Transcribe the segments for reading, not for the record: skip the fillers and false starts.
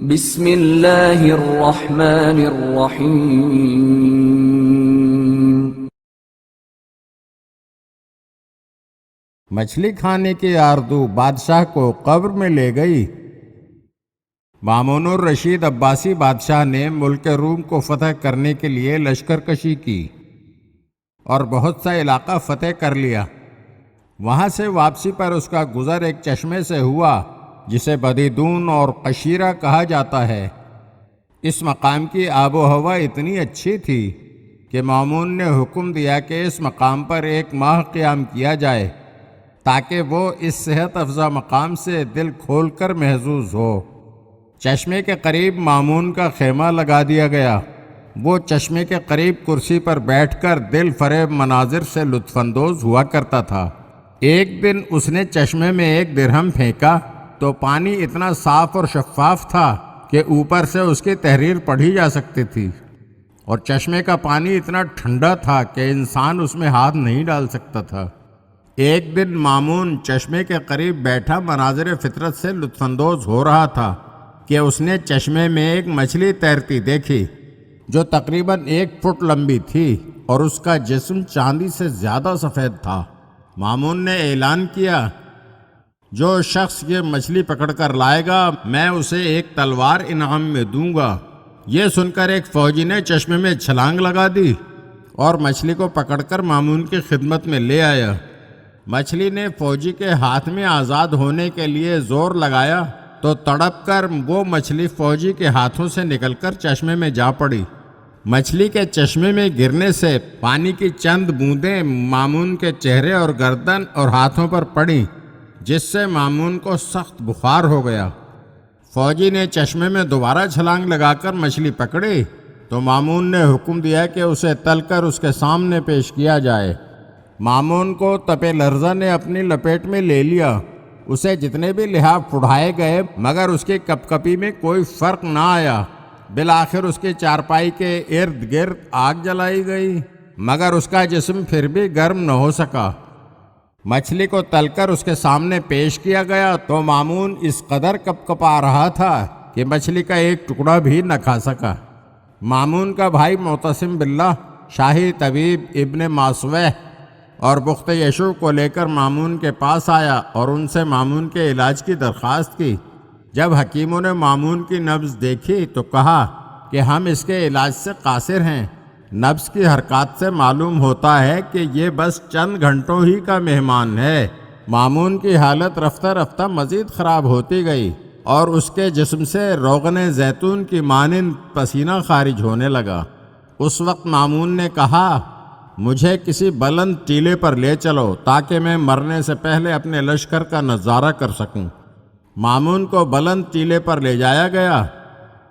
بسم اللہ الرحمن الرحیم۔ مچھلی کھانے کی آرزو بادشاہ کو قبر میں لے گئی۔ مامون الرشید عباسی بادشاہ نے ملک روم کو فتح کرنے کے لیے لشکر کشی کی اور بہت سا علاقہ فتح کر لیا۔ وہاں سے واپسی پر اس کا گزر ایک چشمے سے ہوا جسے بدیدون اور قشیرہ کہا جاتا ہے۔ اس مقام کی آب و ہوا اتنی اچھی تھی کہ مامون نے حکم دیا کہ اس مقام پر 1 ماہ قیام کیا جائے تاکہ وہ اس صحت افزا مقام سے دل کھول کر محظوظ ہو۔ چشمے کے قریب مامون کا خیمہ لگا دیا گیا۔ وہ چشمے کے قریب کرسی پر بیٹھ کر دل فریب مناظر سے لطف اندوز ہوا کرتا تھا۔ ایک دن اس نے چشمے میں 1 درہم پھینکا تو پانی اتنا صاف اور شفاف تھا کہ اوپر سے اس کی تحریر پڑھی جا سکتی تھی، اور چشمے کا پانی اتنا ٹھنڈا تھا کہ انسان اس میں ہاتھ نہیں ڈال سکتا تھا۔ ایک دن مامون چشمے کے قریب بیٹھا مناظر فطرت سے لطف اندوز ہو رہا تھا کہ اس نے چشمے میں ایک مچھلی تیرتی دیکھی جو تقریباً 1 فٹ لمبی تھی اور اس کا جسم چاندی سے زیادہ سفید تھا۔ مامون نے اعلان کیا، جو شخص یہ مچھلی پکڑ کر لائے گا میں اسے 1 تلوار انعام میں دوں گا۔ یہ سن کر ایک فوجی نے چشمے میں چھلانگ لگا دی اور مچھلی کو پکڑ کر مامون کی خدمت میں لے آیا۔ مچھلی نے فوجی کے ہاتھ میں آزاد ہونے کے لیے زور لگایا تو تڑپ کر وہ مچھلی فوجی کے ہاتھوں سے نکل کر چشمے میں جا پڑی۔ مچھلی کے چشمے میں گرنے سے پانی کی چند بوندیں مامون کے چہرے اور گردن اور ہاتھوں پر پڑیں، جس سے مامون کو سخت بخار ہو گیا۔ فوجی نے چشمے میں دوبارہ چھلانگ لگا کر مچھلی پکڑی تو مامون نے حکم دیا کہ اسے تل کر اس کے سامنے پیش کیا جائے۔ مامون کو تپے لرزہ نے اپنی لپیٹ میں لے لیا۔ اسے جتنے بھی لحاف اڑھائے گئے مگر اس کی کپکپی میں کوئی فرق نہ آیا۔ بالآخر اس کی چارپائی کے ارد گرد آگ جلائی گئی مگر اس کا جسم پھر بھی گرم نہ ہو سکا۔ مچھلی کو تل کر اس کے سامنے پیش کیا گیا تو مامون اس قدر کپکپا رہا تھا کہ مچھلی کا 1 ٹکڑا بھی نہ کھا سکا۔ مامون کا بھائی معتصم باللہ شاہی طبیب ابن ماسوہ اور بخت یشوع کو لے کر مامون کے پاس آیا اور ان سے مامون کے علاج کی درخواست کی۔ جب حکیموں نے مامون کی نبض دیکھی تو کہا کہ ہم اس کے علاج سے قاصر ہیں۔ نبض کی حرکات سے معلوم ہوتا ہے کہ یہ بس چند گھنٹوں ہی کا مہمان ہے۔ مامون کی حالت رفتہ رفتہ مزید خراب ہوتی گئی اور اس کے جسم سے روغن زیتون کی مانند پسینہ خارج ہونے لگا۔ اس وقت مامون نے کہا، مجھے کسی بلند ٹیلے پر لے چلو تاکہ میں مرنے سے پہلے اپنے لشکر کا نظارہ کر سکوں۔ مامون کو بلند ٹیلے پر لے جایا گیا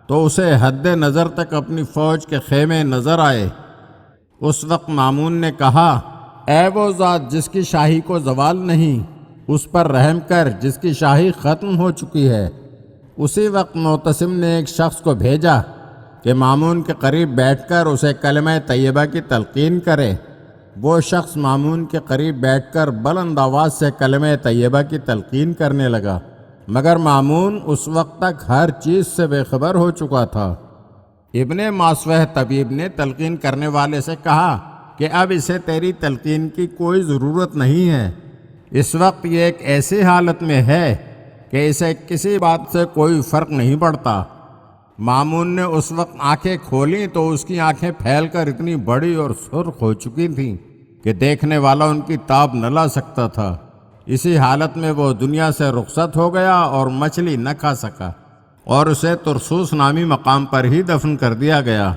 تو اسے حد نظر تک اپنی فوج کے خیمے نظر آئے۔ اس وقت مامون نے کہا، اے وہ ذات جس کی شاہی کو زوال نہیں، اس پر رحم کر جس کی شاہی ختم ہو چکی ہے۔ اسی وقت معتصم نے ایک شخص کو بھیجا کہ مامون کے قریب بیٹھ کر اسے کلمہ طیبہ کی تلقین کرے۔ وہ شخص مامون کے قریب بیٹھ کر بلند آواز سے کلمہ طیبہ کی تلقین کرنے لگا مگر مامون اس وقت تک ہر چیز سے بے خبر ہو چکا تھا۔ ابن ماسوہ طبیب نے تلقین کرنے والے سے کہا کہ اب اسے تیری تلقین کی کوئی ضرورت نہیں ہے۔ اس وقت یہ ایک ایسی حالت میں ہے کہ اسے کسی بات سے کوئی فرق نہیں پڑتا۔ مامون نے اس وقت آنکھیں کھولیں تو اس کی آنکھیں پھیل کر اتنی بڑی اور سرخ ہو چکی تھیں کہ دیکھنے والا ان کی تاب نہ لا سکتا تھا۔ اسی حالت میں وہ دنیا سے رخصت ہو گیا اور مچھلی نہ کھا سکا اور اسے ترسوس نامی مقام پر ہی دفن کر دیا گیا۔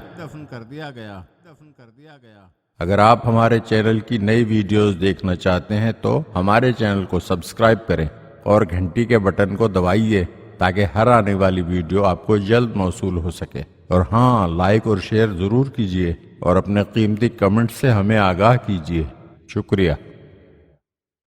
اگر آپ ہمارے چینل کی نئی ویڈیوز دیکھنا چاہتے ہیں تو ہمارے چینل کو سبسکرائب کریں اور گھنٹی کے بٹن کو دبائیے تاکہ ہر آنے والی ویڈیو آپ کو جلد موصول ہو سکے۔ اور ہاں، لائک اور شیئر ضرور کیجیے اور اپنے قیمتی کمنٹ سے ہمیں آگاہ کیجیے۔ شکریہ۔